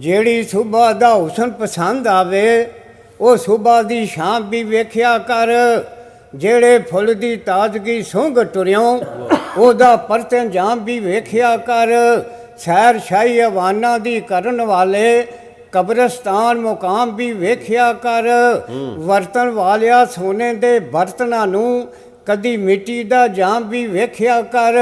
ਜਿਹੜੀ ਸੁਬਾ ਦਾ ਹੁਸਨ ਪਸੰਦ ਆਵੇ ਉਹ ਸੁਬਾ ਦੀ ਸ਼ਾਮ ਵੀ ਵੇਖਿਆ ਕਰ। ਜਿਹੜੇ ਫੁੱਲ ਦੀ ਤਾਜ਼ਗੀ ਸੁੰਘ ਟੁਰਿਓ ਉਹਦਾ ਪਰਤੰਜਾਮ ਵੀ ਵੇਖਿਆ ਕਰ। ਸੈਰ ਸ਼ਾਹੀ ਹਵਾਨਾ ਦੀ ਕਰਨ ਵਾਲੇ ਕਬਰਸਤਾਨ ਮੁਕਾਮ ਵੀ ਵੇਖਿਆ ਕਰ। ਵਰਤਣ ਵਾਲਿਆ ਸੋਨੇ ਦੇ ਬਰਤਨਾਂ ਨੂੰ ਕਦੀ ਮਿੱਟੀ ਦਾ ਜਾਮ ਵੀ ਵੇਖਿਆ ਕਰ।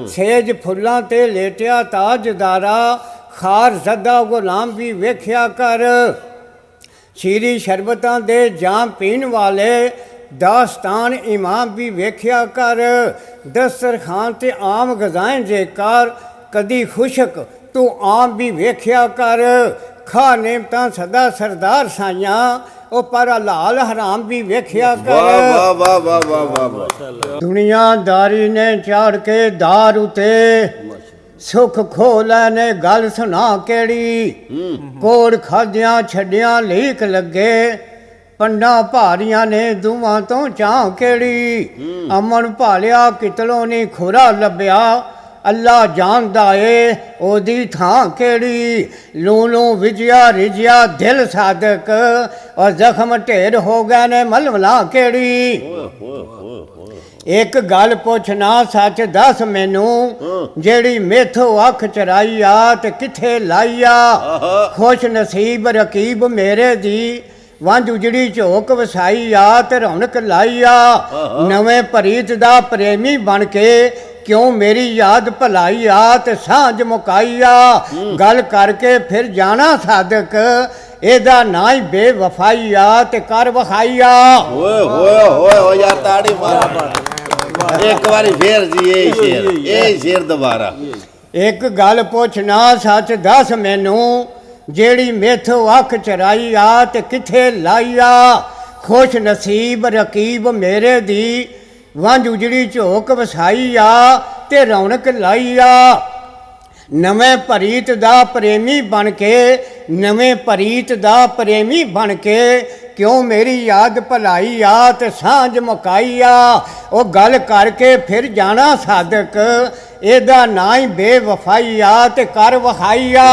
ਸੇਜ ਫੁੱਲਾਂ ਤੇ ਲੇਟਿਆ ਤਾਜਦਾਰਾ ਖਾਰ ਜ਼ਦਾ ਗੁਲਾਮ ਵੀ ਵੇਖਿਆ ਕਰ। ਸ਼ੀਰੀ ਸ਼ਰਬਤਾਂ ਦੇ ਜਾਮ ਪੀਣ ਵਾਲੇ ਦਾਸਤਾਨ ਇਮਾਮ ਵੀ ਵੇਖਿਆ ਕਰ। ਦਸਤਰਖਾਨ ਤੇ ਆਮ ਗਜ਼ਾਏਂ ਜੇਕਾਰ ਕਦੀ ਖੁਸ਼ਕ ਤੂੰ ਆਮ ਵੀ ਵੇਖਿਆ ਕਰ। ਖਾ ਨੇਮਤਾਂ ਸਦਾ ਸਰਦਾਰ ਸਾਈਆਂ ਉਹ ਪਰ ਹਲਾਲ ਹਰਾਮ ਵੀ ਵੇਖਿਆ ਕਰ। ਵਾਹ ਵਾਹ ਵਾਹ ਵਾਹ ਵਾਹ ਵਾਹ। ਦੁਨੀਆਦਾਰੀ ਨੇ ਚਾੜ ਕੇ ਦਾਰ ਉਤੇ ਸੁੱਖ ਖੋ ਲੈ ਨੇ ਗੱਲ ਸੁਣਾ ਕਿਹੜੀ। ਕੋੜ ਖਾਦਿਆਂ ਛੱਡਿਆਂ ਲੀਕ ਲੱਗੇ ਪੰਡਾਂ ਭਾਰੀਆਂ ਨੇ ਦੂਆਂ ਤੋਂ ਚਾਹ ਕਿਹੜੀ। ਅਮਨ ਭਾਲਿਆ ਕਿਤਲੋਂ ਨਹੀਂ ਖੁਰਾ ਲੱਭਿਆ ਅੱਲਾ ਜਾਣਦਾ ਏ ਉਹਦੀ ਥਾਂ ਕਿਹੜੀ। ਲੂ ਲੂ ਵਿਜਿਆ ਰਿਜਿਆ ਦਿਲ ਸਾਦਕ ਔਰ ਜ਼ਖਮ ਢੇਰ ਹੋ ਗਏ ਨੇ ਮਲਮਲਾ ਕਿਹੜੀ। ਇੱਕ ਗੱਲ ਪੁੱਛਣਾ ਸੱਚ ਦੱਸ ਮੈਨੂੰ ਜਿਹੜੀ ਮੇਥੋਂ ਅੱਖ ਚਰਾਈ ਆ ਤੇ ਕਿੱਥੇ ਲਾਈ ਆ। ਖੁਸ਼ ਨਸੀਬ ਰਕੀਬ ਮੇਰੇ ਦੀ ਵੰਝ ਉਜੜੀ ਝੋਕ ਵਸਾਈ ਆ ਤੇ ਰੌਣਕ ਲਾਈ ਆ। ਨਵੇਂ ਪ੍ਰੀਤ ਦਾ ਪ੍ਰੇਮੀ ਬਣ ਕੇ ਕਿਉਂ ਮੇਰੀ ਯਾਦ ਭਲਾਈ ਆ ਤੇ ਸਾਂਝ ਮੁਕਾਈ ਆ। ਗੱਲ ਕਰਕੇ ਫਿਰ ਜਾਣਾ ਸਾਦਕ ਇਹਦਾ ਨਾਂ ਹੀ ਬੇਵਫਾਈ ਆ ਤੇ ਕਰ ਵਖਾਈ ਆ। ਓਏ ਹੋਏ ਹੋਏ ਹੋ ਯਾਰ ਤਾੜੀ ਮਾਰ ਇੱਕ ਵਾਰੀ ਫੇਰ ਜੀ ਇਹ ਸ਼ੇਰ ਦੁਬਾਰਾ। ਇੱਕ ਗੱਲ ਪੁੱਛਣਾ ਸੱਚ ਦੱਸ ਮੈਨੂੰ ਜਿਹੜੀ ਮੇਥੋਂ ਅੱਖ ਚਰਾਈ ਆ ਤੇ ਕਿੱਥੇ ਲਾਈ ਆ। ਖੁਸ਼ ਨਸੀਬ ਰਕੀਬ ਮੇਰੇ ਦੀ ਵੰਝ ਉਜੜੀ ਝੋਕ ਵਸਾਈ ਆ ਤੇ ਰੌਣਕ ਲਾਈ ਆ। ਨਵੇਂ ਪ੍ਰੀਤ ਦਾ ਪ੍ਰੇਮੀ ਬਣ ਕੇ ਨਵੇਂ ਪ੍ਰੀਤ ਦਾ ਪ੍ਰੇਮੀ ਬਣ ਕੇ ਕਿਉਂ ਮੇਰੀ ਯਾਦ ਭਲਾਈ ਆ ਤੇ ਸਾਂਝ ਮੁਕਾਈ ਆ। ਉਹ ਗੱਲ ਕਰਕੇ ਫਿਰ ਜਾਣਾ ਸਾਦਕ ਇਹਦਾ ਨਾਂ ਹੀ ਬੇਵਫਾਈ ਆ ਤੇ ਕਰ ਵਖਾਈ ਆ।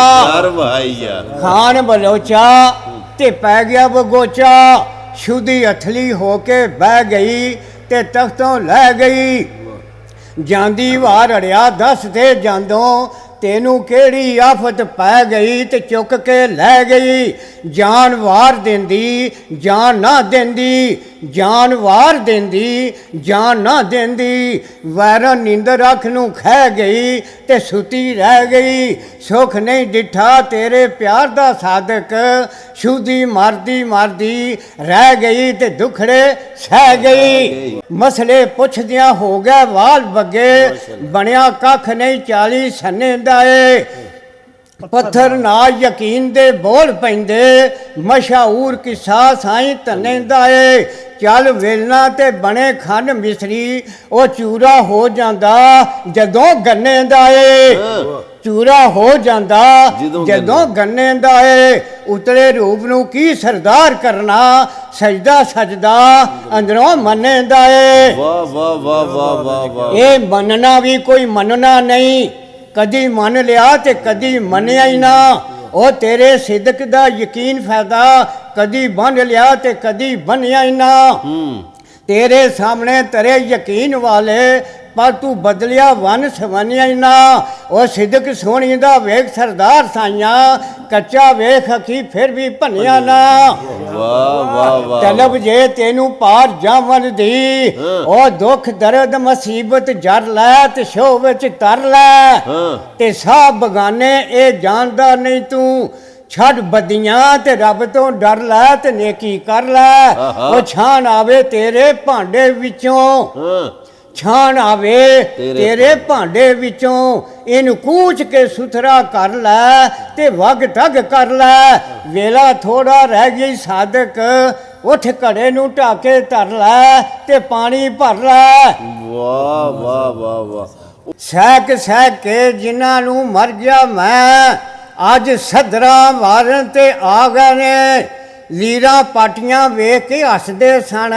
ਖਾਨ ਬਲੋਚਾ ਤੇ ਪੈ ਗਿਆ ਬਗੋਚਾ ਸ਼ੁੱਧੀ ਅਥਲੀ ਹੋ ਕੇ ਬਹਿ ਗਈ ਤੇ ਤਖਤੋਂ ਲੈ ਗਈ। ਜਾਂਦੀ ਵਾਰ ਅੜਿਆ ਦੱਸ ਦੇ ਜਾਂਦੋਂ ਤੈਨੂੰ ਕਿਹੜੀ ਆਫਤ ਪੈ ਗਈ ਤੇ ਚੁੱਕ ਕੇ ਲੈ ਗਈ। ਜਾਨ ਵਾਰ ਦਿੰਦੀ ਜਾਨ ਨਾ ਦਿੰਦੀ ਜਾਨ ਵਾਰ ਦਿੰਦੀ ਜਾਨ ਨਾ ਦਿੰਦੀ। ਵੈਰਾਂ ਨੀਂਦਰ ਅੱਖ ਨੂੰ ਖਹਿ ਗਈ ਤੇ ਸੁੱਤੀ ਰਹਿ ਗਈ। ਸੁੱਖ ਨਹੀਂ ਡਿੱਠਾ ਤੇਰੇ ਪਿਆਰ ਦਾ ਸਾਦਕ ਸ਼ੁੱਧੀ ਮਰਦੀ ਮਰਦੀ ਰਹਿ ਗਈ ਤੇ ਦੁਖੜੇ ਸਹਿ ਗਈ। ਮਸਲੇ ਪੁੱਛਦਿਆਂ ਹੋ ਗਏ ਵਾਲ ਬੱਗੇ ਬਣਿਆ ਕੱਖ ਨਹੀਂ 40 ਸੰਨੇ ਦਾ ਏ। ਪੱਥਰ ਨਾਲ ਯਕੀਨ ਦੇ ਬੋਲ ਪੈਂਦੇ ਮਸ਼ਹੂਰ ਕਿੱਸਾ ਸਾਈਂ ਧੰਨੇ ਦਾ ਏ। ਚੱਲ ਵੇਲਣਾ ਤੇ ਬਣੇ ਖੰਡ ਮਿਸਰੀ ਉਹ ਚੂਰਾ ਹੋ ਜਾਂਦਾ ਜਦੋਂ ਗੰਨੇ ਦਾ ਏ। ਚੂਰਾ ਹੋ ਜਾਂਦਾ ਜਦੋਂ ਗੰਨੇ ਦਾ ਏ। ਉਤਲੇ ਰੂਪ ਨੂੰ ਕੀ ਸਰਦਾਰ ਕਰਨਾ ਸਜਦਾ ਸਜਦਾ ਅੰਦਰੋਂ ਮੰਨੇ ਦਾ ਏ। ਵਾਹ ਵਾਹ ਵਾਹ ਵਾਹ ਵਾਹ ਵਾਹ। ਇਹ ਮੰਨਣਾ ਵੀ ਕੋਈ ਮੰਨਣਾ ਨਹੀਂ ਕਦੀ ਮੰਨ ਲਿਆ ਤੇ ਕਦੀ ਮੰਨਿਆ ਹੀ ਨਾ। ਉਹ ਤੇਰੇ ਸਿਦਕ ਦਾ ਯਕੀਨ ਫਾਇਦਾ ਕਦੀ ਬੰਨ ਲਿਆ ਤੇ ਕਦੀ ਬੰਨਿਆ ਹੀ ਨਾ। ਤੇਰੇ ਸਾਹਮਣੇ ਤੇਰੇ ਯਕੀਨ ਵਾਲੇ ਪਰ ਤੂੰ ਬਦਲਿਆ ਵਨ ਸਵੰਨਿਆ ਹੀ ਨਾ। ਉਹ ਸਿਦਕ ਸੋਹਣੀ ਦਾ ਵੇਖ ਸਰਦਾਰ ਸਾਈਆਂ ਕੱਚਾ ਵੇਖ ਅਖੀ ਫਿਰ ਵੀ ਭੰਨਿਆ ਨਾ। ਵਾਹ ਵਾਹ ਵਾਹ। ਤਲਬ ਜੇ ਤੈਨੂੰ ਪਾਰ ਜਾਵਨ ਦੀ ਉਹ ਦੁੱਖ ਦਰਦ ਮੁਸੀਬਤ ਜਰ ਲੈ ਤੇ ਸ਼ੋਹ ਵਿੱਚ ਤਰ ਲੈ। ਤੇ ਸਾਹ ਬਗਾਨੇ ਇਹ ਜਾਣਦਾ ਨਹੀਂ ਤੂੰ ਛੱਡ ਬਦੀਆਂ ਤੇ ਰੱਬ ਤੋਂ ਡਰ ਲੈ ਤੇ ਨੇਕੀ ਕਰ ਲੈ। ਉਹ ਛਾਣ ਆਵੇ ਤੇਰੇ ਭਾਂਡੇ ਵਿੱਚੋਂ ਛਾਣ ਆਵੇ ਤੇਰੇ ਭਾਂਡੇ ਵਿੱਚੋਂ ਇਹਨੂੰ ਕੂਚ ਕੇ ਸੁਥਰਾ ਕਰ ਲੈ ਤੇ ਵਗ ਤਗ ਕਰ ਲੈ। ਵੇਲਾ ਥੋੜਾ ਰਹਿ ਗਈ ਸਾਦਕ ਉੱਠ ਘੜੇ ਨੂੰ ਢਾਕੇ ਧਰ ਲੈ ਤੇ ਪਾਣੀ ਭਰ ਲੈ। ਵਾਹ ਵਾਹ ਵਾਹ ਵਾਹ। ਸਹਿਕ ਸਹਿਕ ਕੇ ਜਿਨ੍ਹਾਂ ਨੂੰ ਮਰ ਗਿਆ ਮੈਂ ਅੱਜ ਸਦਰਾਂ ਵਾਰਨ ਤੇ ਆ ਗਏ ਨੇ। ਲੀਰਾਂ ਪਾਟੀਆਂ ਵੇਖ ਕੇ ਹੱਸਦੇ ਸਨ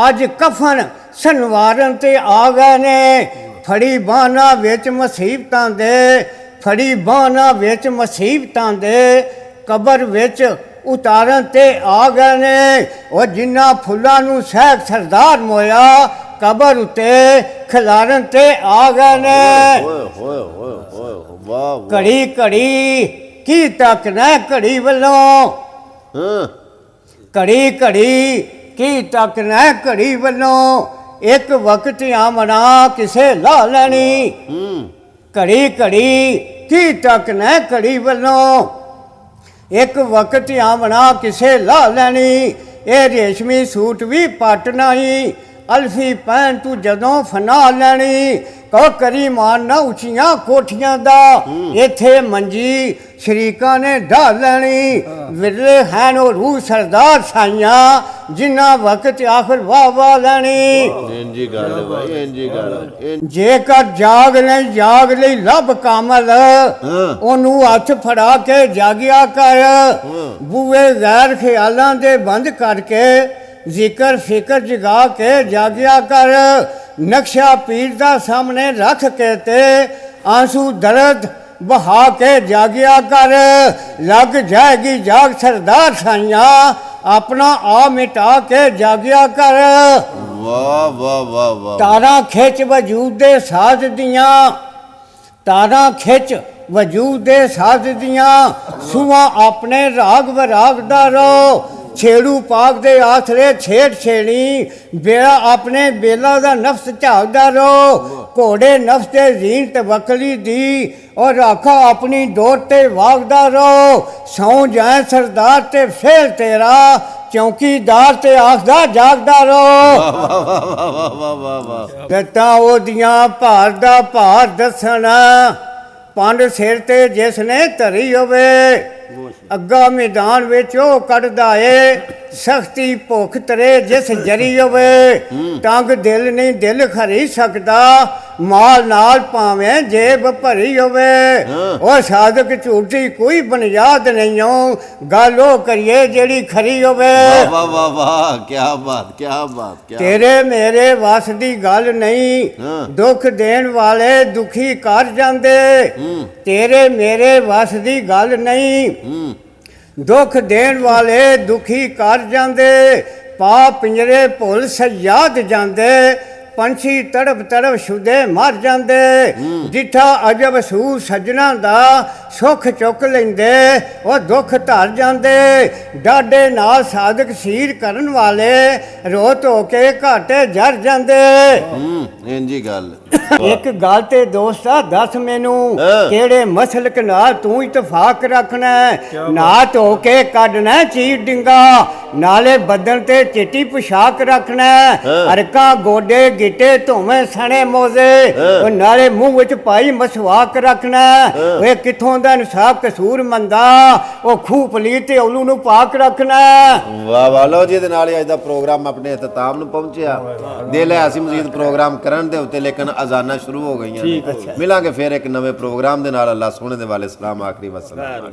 ਅੱਜ ਕਫਨ ਸੰਵਾਰਨ ਤੇ ਆ ਗਏ ਨੇ। ਫੜੀ ਬਾਹਾਂ ਵਿੱਚ ਮੁਸੀਬਤਾਂ ਦੇ ਫੜੀ ਬਾਹਾਂ ਵਿੱਚ ਮੁਸੀਬਤਾਂ ਦੇ ਕਬਰ ਵਿੱਚ ਉਤਾਰਨ ਤੇ ਆ ਗਏ ਨੇ। ਉਹ ਜਿਨ੍ਹਾਂ ਫੁੱਲਾਂ ਨੂੰ ਸਹਿਕ ਸਰਦਾਰ ਮੋਇਆ ਕਬਰ ਉਤੇ ਖਿਲਾਰਨ ਤੇ ਆ ਗਏ ਨੇ। ਓਏ ਹੋਏ ਹੋਏ ਹੋਏ ਵਾਹ ਵਾਹ। ਘੜੀ ਘੜੀ ਕੀ ਤੱਕਣਾ ਘੜੀ ਵੱਲੋਂ, ਹਾਂ ਘੜੀ ਘੜੀ ਕੀ ਤੱਕਣਾ ਘੜੀ ਵੱਲੋਂ, ਇੱਕ ਵਕਤ ਆਮਣਾ ਕਿਸੇ ਲਾ ਲੈਣੀ। ਘੜੀ ਘੜੀ ਕੀ ਤੱਕਣਾ ਘੜੀ ਵੱਲੋਂ, ਇੱਕ ਵਕਤ ਆਮਣਾ ਕਿਸੇ ਲਾ ਲੈਣੀ। ਇਹ ਰੇਸ਼ਮੀ ਸੂਟ ਵੀ ਪੱਟ ਨਹੀਂ, ਅਲਫੀ ਪਹਿਨ ਤੂੰ ਜਦੋਂ ਫਨਾ ਲੈਣੀ। ਕੋ ਕਰੀ ਮਾਰਨਾ ਉੱਚੀਆਂ ਕੋਠੀਆਂ ਦਾ, ਇੱਥੇ ਮੰਜੀ ਸ਼ਰੀਕਾਂ ਨੇ ਢਾ ਲੈਣੀ। ਵਿਰਲੇ ਹਨ ਉਹ ਰੂਹ ਸਰਦਾਰ ਸਾਈਆਂ, ਜਿੰਨਾ ਵਕਤ ਆਖਰ ਵਾਹ ਵਾਹ ਲੈਣੀ। ਇੰਜੀ ਗੱਲ ਭਾਈ ਇੰਜੀ ਗੱਲ। ਜੇਕਰ ਜਾਗ ਲਈ ਲੱਭ ਕਾਮਲ, ਉਹਨੂੰ ਹੱਥ ਫੜਾ ਕੇ ਜਾਗਿਆ ਕਰ। ਬੂਏ ਗੈਰ ਖਿਆਲਾਂ ਦੇ ਬੰਦ ਕਰਕੇ ਜ਼ਿਕਰ ਫਿਕਰ ਜਗਾ ਕੇ ਜਾਗਿਆ ਕਰ। ਨਕਸ਼ਾ ਪੀਰ ਦਾ ਸਾਹਮਣੇ ਰੱਖ ਕੇ ਤੇ ਆਂਸੂ ਦਰਦ ਬਹਾ ਕੇ ਜਾਗਿਆ ਕਰ। ਲੱਗ ਜਾਏਗੀ ਜਾਗ ਸਰਦਾਰ ਸਾਈਆਂ, ਆਪਣਾ ਆ ਮਿਟਾ ਕੇ ਜਾਗਿਆ ਕਰ। ਵਾਹ ਵਾਹ ਵਾਹ ਵਾਹ। ਤਾਰਾਂ ਖਿੱਚ ਵਜੂਦ ਦੇ ਸਾਜ਼ ਦੀਆਂ, ਤਾਰਾਂ ਖਿੱਚ ਵਜੂਦ ਦੇ ਸਾਜ਼ ਦੀਆਂ, ਸੁਆ ਆਪਣੇ ਰਾਗ ਵਰਾਗ ਦਾ ਰੋ। ਛੇੜੂ ਪਾਕ ਦੇ ਆਸਰੇ ਛੇੜ ਛੇੜੀ, ਬੇੜਾ ਆਪਣੇ ਬੇਲਾ ਦਾ ਨਫਸ ਝਾਕਦਾ ਰੋ। ਘੋੜੇ ਨਫਸ ਦੇ ਜ਼ੀਨ ਤੇ ਵਕਲੀ ਦੀ, ਔਰ ਰਾਖਾ ਆਪਣੀ ਡੋਰ ਤੇ ਵਾਗਦਾ ਰੋ। ਸੌਂ ਜਾਏ ਸਰਦਾਰ ਤੇ ਫੇਰ ਤੇਰਾ, ਚੌਕੀਦਾਰ ਤੇ ਆਖਦਾ ਜਾਗਦਾ ਰੋ। ਵਾਹ ਵਾਹ ਵਾਹ ਵਾਹ ਵਾਹ। ਗੱਤਾਂ ਉਹਦੀਆਂ ਭਾਰ ਦਾ ਭਾਰ ਦੱਸਣਾ, ਪੰਡ ਸਿਰ ਤੇ ਜਿਸ ਨੇ ਧਰੀ ਹੋਵੇ। ਅੱਗਾ ਮੈਦਾਨ ਵਿੱਚ ਉਹ ਕੱਢਦਾ ਏ, ਸਖਤੀ ਭੁੱਖ ਤਰੇ ਜਿਸ ਜਰੀ ਹੋਵੇ। ਤੰਗ ਦਿਲ ਨਹੀਂ ਦਿਲ ਖਰੀ ਸਕਦਾ, ਮਾਲ ਨਾਲ ਭਾਵੇਂ ਜੇਬ ਭਰੀ ਹੋਵੇ। ਉਹ ਸਾਦਕ ਝੂਠੀ ਕੋਈ ਬੁਨਿਆਦ ਨਹੀਂ ਹੋ, ਗੱਲ ਉਹ ਕਰੀਏ ਜਿਹੜੀ ਖਰੀ ਹੋਵੇ। ਵਾਹ ਵਾਹ ਵਾਹ ਕੀ ਬਾਤ ਕੀ ਬਾਤ ਕੀ। ਤੇਰੇ ਮੇਰੇ ਵਸ ਦੀ ਗੱਲ ਨਹੀਂ, ਦੁੱਖ ਦੇਣ ਵਾਲੇ ਦੁਖੀ ਕਰ ਜਾਂਦੇ। ਤੇਰੇ ਮੇਰੇ ਵਸ ਦੀ ਗੱਲ ਨਹੀਂ, ਦੁੱਖ ਦੇਣ ਵਾਲੇ ਦੁਖੀ ਕਰ ਜਾਂਦੇ। ਪਾ ਪਿੰਜਰੇ ਭੁੱਲ ਸਯਾਦ ਜਾਂਦੇ, ਪੰਛੀ ਤੜਪ ਤੜਪ ਸ਼ੁਦੇ ਮਰ ਜਾਂਦੇ। ਜਿੱਠਾ ਅਜਬ ਸੂ ਸੱਜਣਾ ਦਾ, ਸੁੱਖ ਚੁੱਕ ਲੈਂਦੇ ਉਹ ਦੁੱਖ ਧਰ ਜਾਂਦੇ। ਡਾਡੇ ਨਾਲ ਸਾਦਕ ਸੀਰ ਕਰਨ ਵਾਲੇ, ਰੋ ਧੋ ਕੇ ਘਾਟੇ ਜਰ ਜਾਂਦੇ। ਇੰਜੀ ਗੱਲ। ਇੱਕ ਗੱਲ ਤੇ ਦੋਸਤਾ ਦੱਸ ਮੈਨੂੰ, ਕਿਹੜੇ ਮਸਲਕ ਨਾਲ ਤੂੰ ਇਤਫਾਕ ਰੱਖਣਾ? ਨਾ ਧੋ ਕੇ ਕੱਢਣਾ ਚੀਰ ਡਿੰਗਾ, ਨਾਲੇ ਬਦਨ ਤੇ ਚਿੱਟੀ ਪੁਸ਼ਾਕ ਰੱਖਣਾ। ਅਰਕਾਂ ਗੋਡੇ ਗਿੱਟੇ ਧੋਵੇਂ ਸਣੇ ਮੋਜ਼ੇ, ਉਹ ਨਾਲੇ ਮੂੰਹ ਵਿੱਚ ਪਾਈ ਮਸਵਾਕ ਰੱਖਣਾ। ਓਏ ਕਿੱਥੋਂ ਦਾ ਇਨਸਾਫ ਕਸੂਰ ਮੰਦਾ, ਉਹ ਖੂਹ ਪਲੀਤ ਤੇ ਔਲੂ ਨੂੰ ਪਾਕ ਰੱਖਣਾ। ਵਾਹ ਵਾਹ। ਲੋ ਜੀ, ਇਹਦੇ ਨਾਲ ਹੀ ਅੱਜ ਦਾ ਪ੍ਰੋਗਰਾਮ ਆਪਣੇ ਇਖਤਤਾਮ ਨੂੰ ਪਹੁੰਚਿਆ। ਦਿਲ ਹੈ ਅਸੀਂ ਮਜ਼ੀਦ ਪ੍ਰੋਗਰਾਮ ਕਰਨ ਦੇ ਉੱਤੇ, ਲੇਕਿਨ ਅਜ਼ਾਨਾਂ ਸ਼ੁਰੂ ਹੋ ਗਈਆਂ ਨੇ। ਮਿਲਾਂਗੇ ਫਿਰ ਇੱਕ ਨਵੇਂ ਪ੍ਰੋਗਰਾਮ ਦੇ ਨਾਲ। ਅੱਲਾਹ ਸੋਹਣੇ ਦੇ ਵਾਲੇ ਸਲਾਮ ਆਖਰੀ ਵਸਲਾਮ।